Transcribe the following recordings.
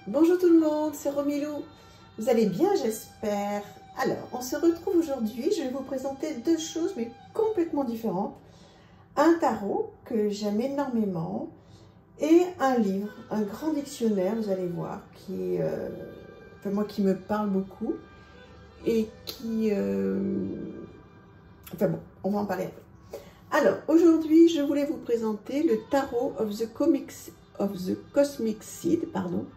Bonjour tout le monde, c'est Romilou. Vous allez bien, j'espère. Alors, on se retrouve aujourd'hui. Je vais vous présenter deux choses, mais complètement différentes. Un tarot que j'aime énormément et un livre, un grand dictionnaire, vous allez voir, qui, moi, qui me parle beaucoup et qui... Enfin bon, on va en parler après. Alors, aujourd'hui, je voulais vous présenter le Tarot of the Cosmic Seed, pardon,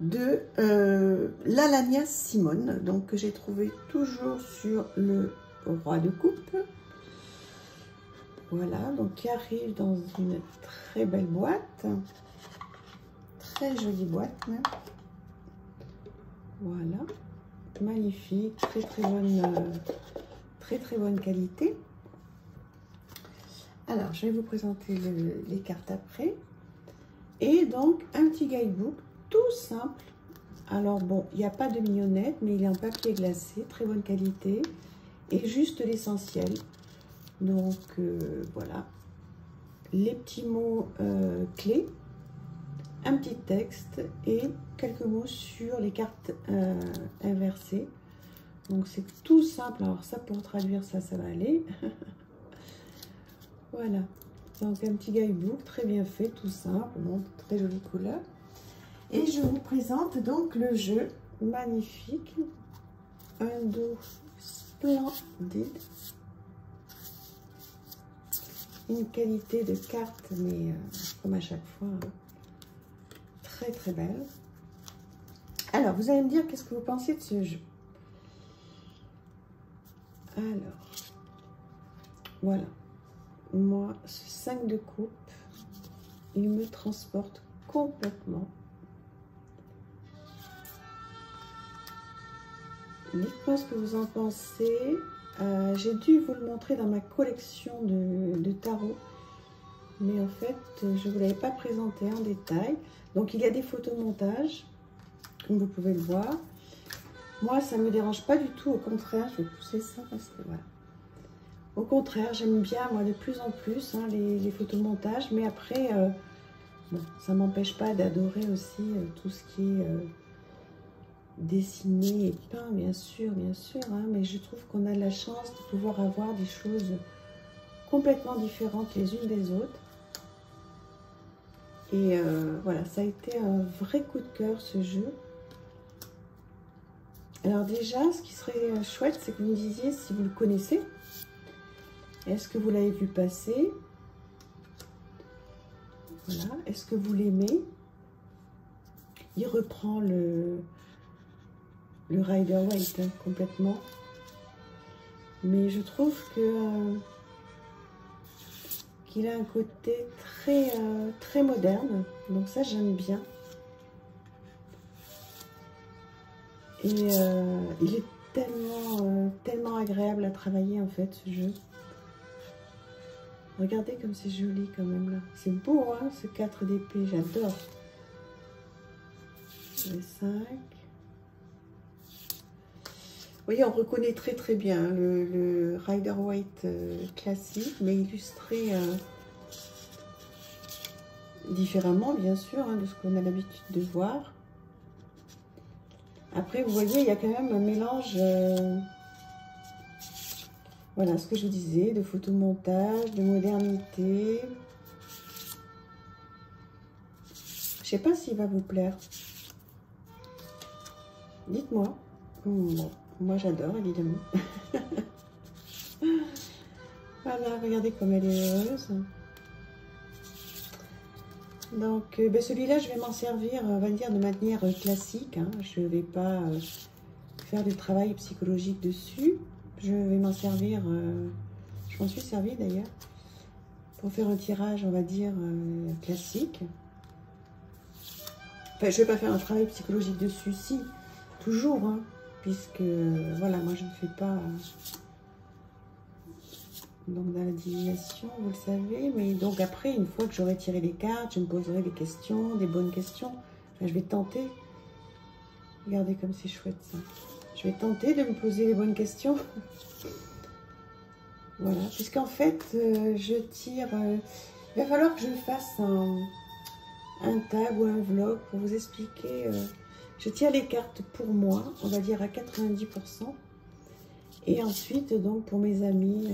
de Lalania Simone, donc que j'ai trouvé toujours sur le Roi de Coupe. Voilà, donc qui arrive dans une très belle boîte, très jolie boîte même. Voilà, magnifique, très bonne qualité. Alors, je vais vous présenter les cartes après. Et donc, un petit guidebook tout simple. Alors bon, il n'y a pas de mignonnette, mais il est en papier glacé, très bonne qualité. Et juste l'essentiel. Donc, voilà. Les petits mots clés, un petit texte et quelques mots sur les cartes inversées. Donc, c'est tout simple. Alors ça, pour traduire ça, ça va aller. Voilà. Donc, un petit guidebook très bien fait, tout simple. Donc, très jolie couleur. Et je vous présente donc le jeu magnifique. Un dos splendide. Une qualité de carte, mais comme à chaque fois, hein, très belle. Alors, vous allez me dire qu'est-ce que vous pensez de ce jeu. Alors, voilà. Moi, ce 5 de coupe, il me transporte complètement. Dites-moi ce que vous en pensez. J'ai dû vous le montrer dans ma collection de tarot. Mais en fait, je ne vous l'avais pas présenté en détail. Donc, il y a des photos de montage, comme vous pouvez le voir. Moi, ça ne me dérange pas du tout. Au contraire, je vais pousser ça parce que voilà. Au contraire, j'aime bien, moi, de plus en plus, hein, les photos de montage. Mais après, bon, ça ne m'empêche pas d'adorer aussi tout ce qui est dessiné et peint, bien sûr, hein, mais je trouve qu'on a la chance de pouvoir avoir des choses complètement différentes les unes des autres. Et voilà, ça a été un vrai coup de cœur, ce jeu. Alors déjà, ce qui serait chouette, c'est que vous me disiez si vous le connaissez. Est-ce que vous l'avez vu passer? Voilà. Est-ce que vous l'aimez? Il reprend le Rider-Waite hein, complètement. Mais je trouve que qu'il a un côté très moderne. Donc ça, j'aime bien. Et il est tellement agréable à travailler en fait, ce jeu. Regardez comme c'est joli quand même là. C'est beau hein, ce 4 d'épée, j'adore. Le 5. Vous voyez, on reconnaît très bien le Rider-Waite classique, mais illustré différemment, bien sûr, hein, de ce qu'on a l'habitude de voir. Après, vous voyez, il y a quand même un mélange, voilà, ce que je vous disais, de photomontage, de modernité. Je sais pas s'il va vous plaire. Dites-moi. Bon, moi, j'adore, évidemment. Voilà, regardez comme elle est heureuse. Donc, ben celui-là, je vais m'en servir, on va dire, de manière classique. Hein. Je ne vais pas faire du travail psychologique dessus. Je vais m'en servir, je m'en suis servi d'ailleurs, pour faire un tirage, on va dire, classique. Enfin, je ne vais pas faire un travail psychologique dessus, si, toujours, hein, puisque, voilà, moi, je ne fais pas... donc dans la divination, vous le savez, mais donc après, une fois que j'aurai tiré les cartes, je me poserai des questions, des bonnes questions. Enfin, je vais tenter. Regardez comme c'est chouette ça. Je vais tenter de me poser les bonnes questions. Voilà, puisqu'en fait, je tire... il va falloir que je fasse un tag ou un vlog pour vous expliquer. Je tire les cartes pour moi, on va dire à 90%. Et ensuite, donc, pour mes amis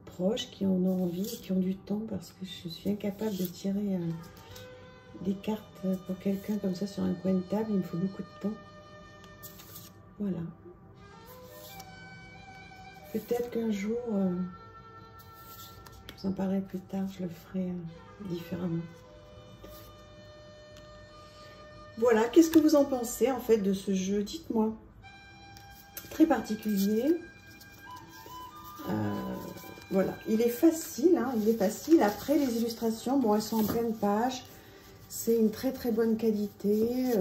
proches qui en ont envie et qui ont du temps, parce que je suis incapable de tirer des cartes pour quelqu'un comme ça sur un coin de table, il me faut beaucoup de temps. Voilà. Peut-être qu'un jour, je vous en parlerai plus tard, je le ferai différemment. Voilà, qu'est-ce que vous en pensez en fait de ce jeu? Dites-moi. Très particulier. Voilà, il est facile, hein, il est facile. Après, les illustrations, bon, elles sont en pleine page. C'est une très très bonne qualité.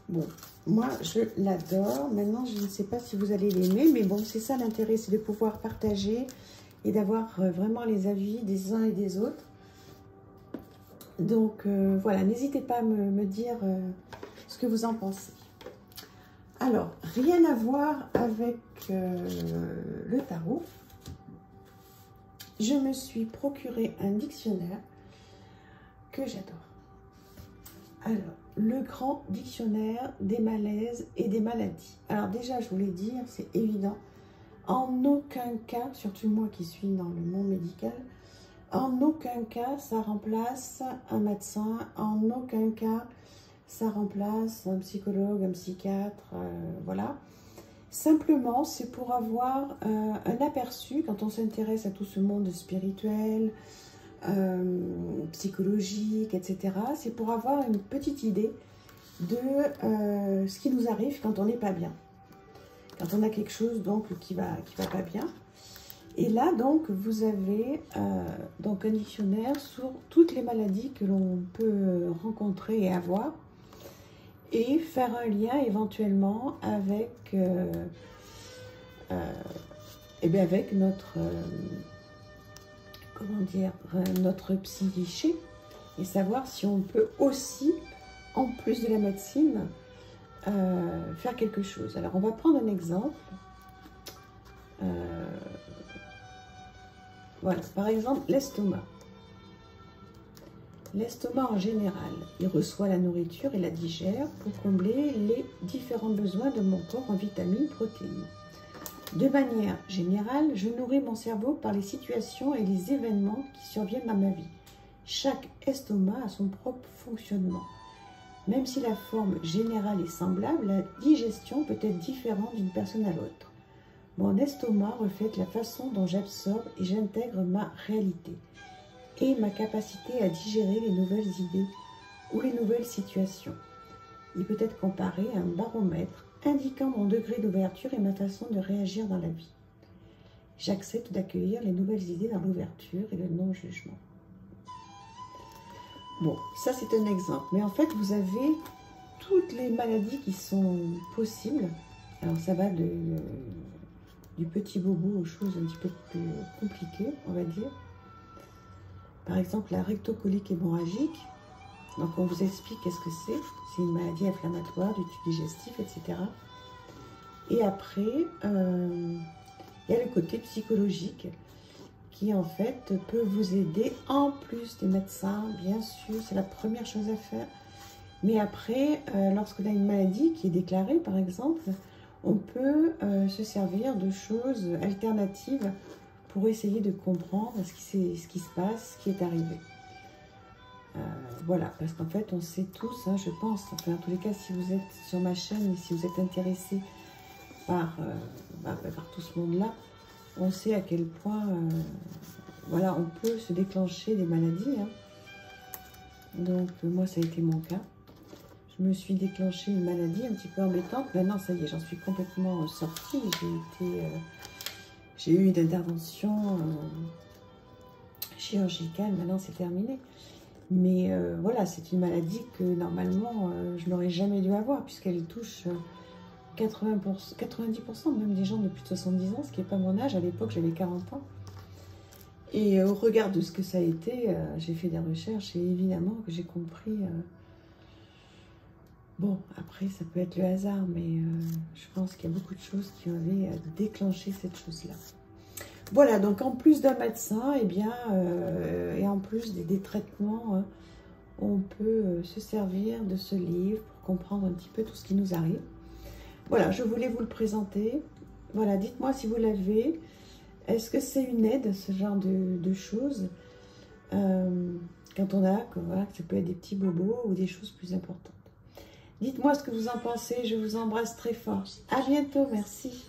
Bon, moi, je l'adore. Maintenant, je ne sais pas si vous allez l'aimer, mais bon, c'est ça l'intérêt, c'est de pouvoir partager et d'avoir vraiment les avis des uns et des autres. Donc, voilà, n'hésitez pas à me dire ce que vous en pensez. Alors, rien à voir avec le tarot. Je me suis procuré un dictionnaire que j'adore. Alors, le grand dictionnaire des malaises et des maladies. Alors déjà, je voulais dire, c'est évident, en aucun cas, surtout moi qui suis dans le monde médical, en aucun cas ça remplace un médecin, en aucun cas ça remplace un psychologue, un psychiatre, voilà. Simplement, c'est pour avoir un aperçu, quand on s'intéresse à tout ce monde spirituel, psychologique, etc. C'est pour avoir une petite idée de ce qui nous arrive quand on n'est pas bien. Quand on a quelque chose donc qui va pas bien. Et là, donc, vous avez donc un dictionnaire sur toutes les maladies que l'on peut rencontrer et avoir. Et faire un lien éventuellement avec, avec notre, comment dire, notre psyché. Et savoir si on peut aussi, en plus de la médecine, faire quelque chose. Alors, on va prendre un exemple. Voilà, par exemple, l'estomac. L'estomac, en général, il reçoit la nourriture et la digère pour combler les différents besoins de mon corps en vitamines, protéines. De manière générale, je nourris mon cerveau par les situations et les événements qui surviennent dans ma vie. Chaque estomac a son propre fonctionnement. Même si la forme générale est semblable, la digestion peut être différente d'une personne à l'autre. Mon estomac reflète la façon dont j'absorbe et j'intègre ma réalité et ma capacité à digérer les nouvelles idées ou les nouvelles situations. Il peut être comparé à un baromètre indiquant mon degré d'ouverture et ma façon de réagir dans la vie. J'accepte d'accueillir les nouvelles idées dans l'ouverture et le non-jugement. Bon, ça c'est un exemple. Mais en fait, vous avez toutes les maladies qui sont possibles. Alors ça va du petit bobo aux choses un petit peu plus compliquées, on va dire. Par exemple, la rectocolique hémorragique. Donc, on vous explique qu'est-ce que c'est. C'est une maladie inflammatoire du tube digestif, etc. Et après, il y a le côté psychologique qui, en fait, peut vous aider en plus des médecins, bien sûr. C'est la première chose à faire. Mais après, lorsqu'on a une maladie qui est déclarée, par exemple, on peut se servir de choses alternatives pour essayer de comprendre ce qui se passe, ce qui est arrivé. Voilà, parce qu'en fait, on sait tous, hein, je pense, enfin, en tous les cas, si vous êtes sur ma chaîne et si vous êtes intéressé par tout ce monde-là, on sait à quel point, voilà, on peut se déclencher des maladies. Hein. Donc, moi, ça a été mon cas. Je me suis déclenché une maladie un petit peu embêtante. Maintenant, ça y est, j'en suis complètement sortie. J'ai eu une intervention chirurgicale, maintenant c'est terminé. Mais voilà, c'est une maladie que normalement je n'aurais jamais dû avoir puisqu'elle touche 90% même des gens de plus de 70 ans, ce qui n'est pas mon âge. À l'époque, j'avais 40 ans. Et au regard de ce que ça a été, j'ai fait des recherches et évidemment que j'ai compris... Bon, après, ça peut être le hasard, mais je pense qu'il y a beaucoup de choses qui avaient déclenché cette chose-là. Voilà, donc en plus d'un médecin, eh bien, et en plus des traitements, on peut se servir de ce livre pour comprendre un petit peu tout ce qui nous arrive. Voilà, je voulais vous le présenter. Voilà, dites-moi si vous l'avez. Est-ce que c'est une aide, ce genre de choses quand on a, voilà, que ça peut être des petits bobos ou des choses plus importantes. Dites-moi ce que vous en pensez. Je vous embrasse très fort. À bientôt, merci.